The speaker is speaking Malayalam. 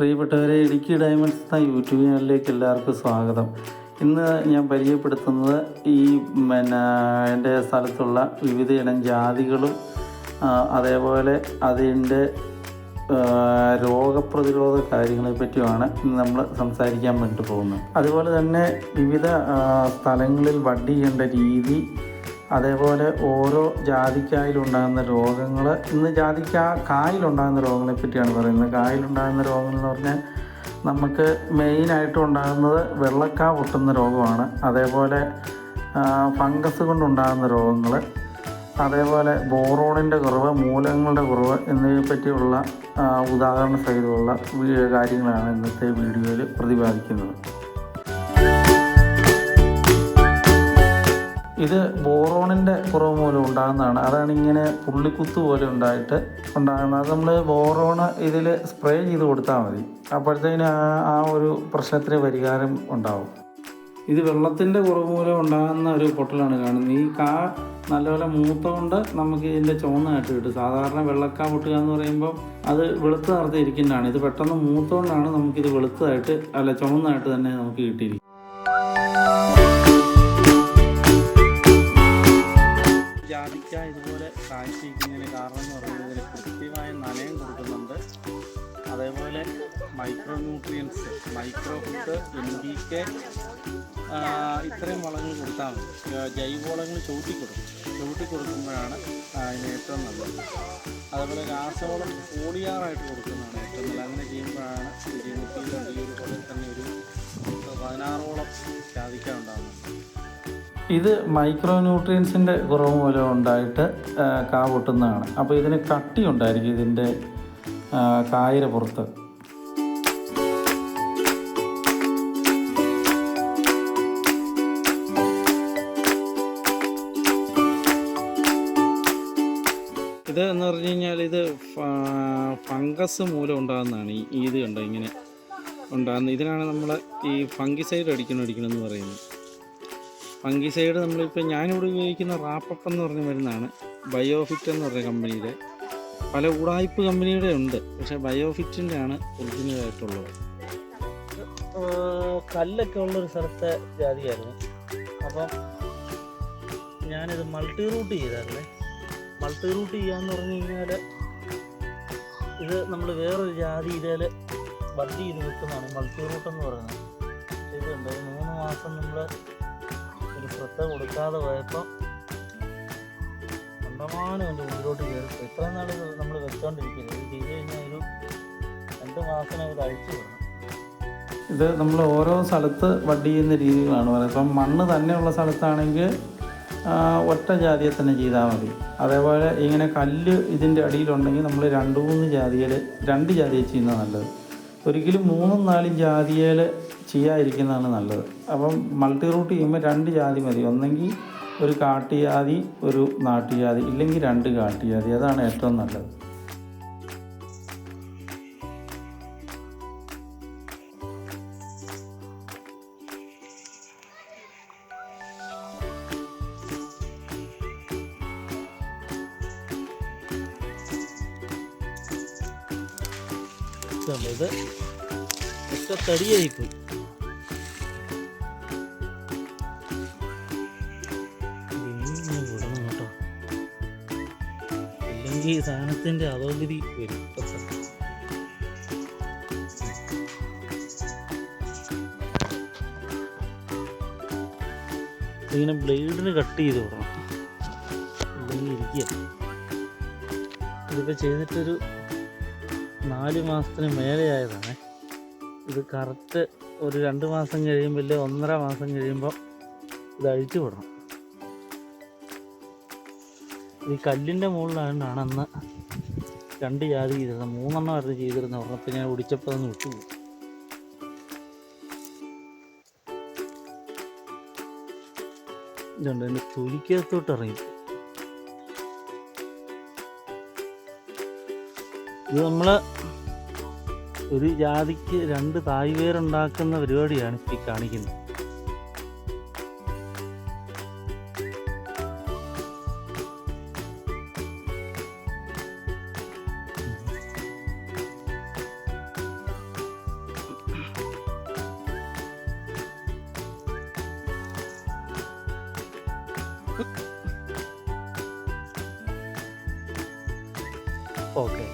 പ്രിയപ്പെട്ടവരെ, ഇടുക്കി ഡയമണ്ട്സ് എന്ന യൂട്യൂബ് ചാനലിലേക്ക് എല്ലാവർക്കും സ്വാഗതം. ഇന്ന് ഞാൻ പരിചയപ്പെടുത്തുന്നത് എൻ്റെ സ്ഥലത്തുള്ള വിവിധ ഇനം ജാതികളും അതേപോലെ അതിൻ്റെ രോഗപ്രതിരോധ കാര്യങ്ങളെ പറ്റിയുമാണ് ഇന്ന് നമ്മൾ സംസാരിക്കാൻ വേണ്ടി പോകുന്നത്. അതുപോലെ തന്നെ വിവിധ സ്ഥലങ്ങളിൽ ബഡ് ചെയ്യേണ്ട രീതി, അതേപോലെ ഓരോ ജാതിക്കായിലുണ്ടാകുന്ന രോഗങ്ങൾ. ഇന്ന് കായിലുണ്ടാകുന്ന രോഗങ്ങളെ പറ്റിയാണ് പറയുന്നത്. കായിലുണ്ടാകുന്ന രോഗങ്ങൾ എന്ന് പറഞ്ഞാൽ നമുക്ക് മെയിനായിട്ടും ഉണ്ടാകുന്നത് വെള്ളക്കാ പൊട്ടുന്ന രോഗമാണ്. അതേപോലെ ഫംഗസ് കൊണ്ടുണ്ടാകുന്ന രോഗങ്ങൾ, അതേപോലെ ബോറോണിൻ്റെ കുറവ്, മൂലകങ്ങളുടെ കുറവ് എന്നിവയെ പറ്റിയുള്ള ഉദാഹരണ സഹിതമുള്ള കാര്യങ്ങളാണ് ഇന്നത്തെ വീഡിയോയിൽ പ്രതിപാദിക്കുന്നത്. ഇത് ബോറോണിൻ്റെ കുറവ് മൂലം ഉണ്ടാകുന്നതാണ്. അതാണ് ഇങ്ങനെ പുള്ളിക്കുത്ത് പോലെ ഉണ്ടാകുന്നത്. അത് നമ്മൾ ബോറോണ് ഇതിൽ സ്പ്രേ ചെയ്ത് കൊടുത്താൽ മതി. അപ്പോഴത്തേന് ആ ഒരു പ്രശ്നത്തിന് പരിഹാരം ഉണ്ടാവും. ഇത് വെള്ളത്തിൻ്റെ കുറവ് മൂലം ഉണ്ടാകുന്ന ഒരു പൊട്ടലാണ് കാണുന്നത്. ഈ കാ നല്ലപോലെ മൂത്ത കൊണ്ട് നമുക്ക് ഇതിൻ്റെ ചുവന്നായിട്ട് കിട്ടും. സാധാരണ വെള്ളക്കാ പൊട്ടുക എന്ന് പറയുമ്പോൾ അത് വെളുത്ത നിറത്ത് ഇരിക്കുന്നതാണ്. ഇത് പെട്ടെന്ന് മൂത്തുകൊണ്ടാണ് നമുക്കിത് ചുവന്നായിട്ട് തന്നെ നമുക്ക് കിട്ടിയിരിക്കും. ജാതിക്ക ഇതുപോലെ കാഴ്ചയ്ക്കുന്നതിന് കാരണം എന്ന് പറയുന്നത് ഇതിന് കൃത്യമായ നനയം കൊടുക്കുന്നുണ്ട്. അതേപോലെ micro nutrients, micro food, NPK ഇത്രയും വളങ്ങൾ കൊടുത്താൽ മതി. ജൈവവളങ്ങൾ ചവിട്ടി കൊടുക്കുമ്പോഴാണ് അതിന് ഏറ്റവും നല്ലത്. അതേപോലെ രാസവളം ഓടിയാറായിട്ട് കൊടുക്കുന്നതാണ് ഏറ്റവും നല്ലത്. അങ്ങനെ ചെയ്യുമ്പോഴാണ് ഈ ഒരു പോലെ തന്നെ ഒരു 16ഓളം ജാതിക്ക ഉണ്ടാകുന്നത്. ഇത് മൈക്രോ ന്യൂട്രിയൻസിൻ്റെ കുറവ് മൂലം ഉണ്ടായിട്ട് കാ പൊട്ടുന്നതാണ്. അപ്പോൾ ഇതിന് കട്ടി ഉണ്ടായിരിക്കും ഇതിൻ്റെ കായയുടെ പുറത്ത്. ഇത് എന്ന് പറഞ്ഞു കഴിഞ്ഞാൽ ഇത് ഫംഗസ് മൂലം ഉണ്ടാകുന്നതാണ്. ഇത് കണ്ടോ ഇങ്ങനെ ഉണ്ടാകുന്നത്. ഇതിനാണ് നമ്മൾ ഈ ഫംഗിസൈഡ് അടിക്കണമെന്ന് പറയുന്നത്. ഫംഗിസൈഡ് നമ്മളിപ്പോൾ ഞാനിവിടെ ഉപയോഗിക്കുന്ന റാപ്പപ്പ് എന്ന് പറഞ്ഞ മരുന്നാണ്. ബയോഫിറ്റ് എന്ന് പറഞ്ഞ കമ്പനിയുടെ. പല ഉടായ്പ് കമ്പനിയുടെ ഉണ്ട്, പക്ഷേ ബയോഫിറ്റിൻ്റെ ആണ് ഒറിജിനലായിട്ടുള്ളത്. കല്ലൊക്കെ ഉള്ളൊരു സ്ഥലത്തെ ജാതിയായിരുന്നു. അപ്പം ഞാനിത് മൾട്ടി റൂട്ട് ചെയ്തായിരുന്നേ. മൾട്ടി റൂട്ട് ചെയ്യാന്ന് പറഞ്ഞു കഴിഞ്ഞാൽ ഇത് നമ്മൾ വേറൊരു ജാതി ഇതിൽ ബഡ് ചെയ്ത് വെക്കുന്നതാണ് മൾട്ടി റൂട്ട് എന്ന് പറയുന്നത്. ഇതുണ്ട് 3 മാസം നമ്മൾ ഒരു ശ്രദ്ധ കൊടുക്കാതെ പോയപ്പോൾ കണ്ടമാനം എൻ്റെ ഉള്ളിലോട്ട് കയറി. എത്ര നാൾ നമ്മൾ വെച്ചോണ്ടിരിക്കുന്നത്. ഇത് ചെയ്ത് കഴിഞ്ഞാൽ ഒരു 2 മാസം ഇത് അഴിച്ചു വിടണം. ഇത് നമ്മൾ ഓരോ സ്ഥലത്ത് ബഡ് ചെയ്യുന്ന രീതികളാണ് പറയുന്നത്. ഇപ്പം മണ്ണ് തന്നെയുള്ള സ്ഥലത്താണെങ്കിൽ ഒറ്റ ജാതിയെ തന്നെ ചെയ്താൽ മതി. അതേപോലെ ഇങ്ങനെ കല്ല് ഇതിൻ്റെ അടിയിലുണ്ടെങ്കിൽ നമ്മൾ 2-3 ജാതിയെ ചെയ്യുന്നത് നല്ലത്. ഒരിക്കലും 3-4 ജാതിയിൽ ചെയ്യാതിരിക്കുന്നതാണ് നല്ലത്. അപ്പം മൾട്ടി റൂട്ട് ചെയ്യുമ്പോൾ 2 ജാതി മതി. ഒന്നെങ്കിൽ ഒരു കാട്ടുജാതി, ഒരു നാട്ടുജാതി, ഇല്ലെങ്കിൽ 2 കാട്ടുജാതി. അതാണ് ഏറ്റവും നല്ലത്. ഇത് ഒക്കെ തടിയായിപ്പോയി. വിടണം കേട്ടോ, ഇല്ലെങ്കിൽ സാധനത്തിൻ്റെ അധോഗതി വരും. ഇങ്ങനെ ബ്ലേഡിന് കട്ട് ചെയ്ത് വിടണം, ഇല്ലെങ്കിൽ ഇരിക്കുക. ഇതിപ്പോൾ ചെയ്തിട്ടൊരു 4 മാസത്തിന് മേലെയായതാണ്. ഇത് കറക്റ്റ് ഒരു 2 മാസം കഴിയുമ്പോൾ, 1.5 മാസം കഴിയുമ്പോൾ ഇത് അഴിച്ചു വിടണം. ഈ കല്ലിൻ്റെ മുകളിലായതുകൊണ്ടാണ് അന്ന് 2 ജാതി ചെയ്തിരുന്നത്. 3 ചെയ്തിരുന്നത്. ഒരെണ്ണത്തിൽ ഞാൻ ഒടിച്ചപ്പോൾ അതൊന്ന് വിട്ടുപോകും. ഇതുണ്ട് എൻ്റെ തൊലിക്കകത്തോട്ട് ഇറങ്ങി. ഇത് നമ്മൾ ഒരു ജാതിക്ക് 2 തായ് വേരുണ്ടാക്കുന്ന പരിപാടിയാണ് ഈ കാണിക്കുന്നത്. ഓക്കെ.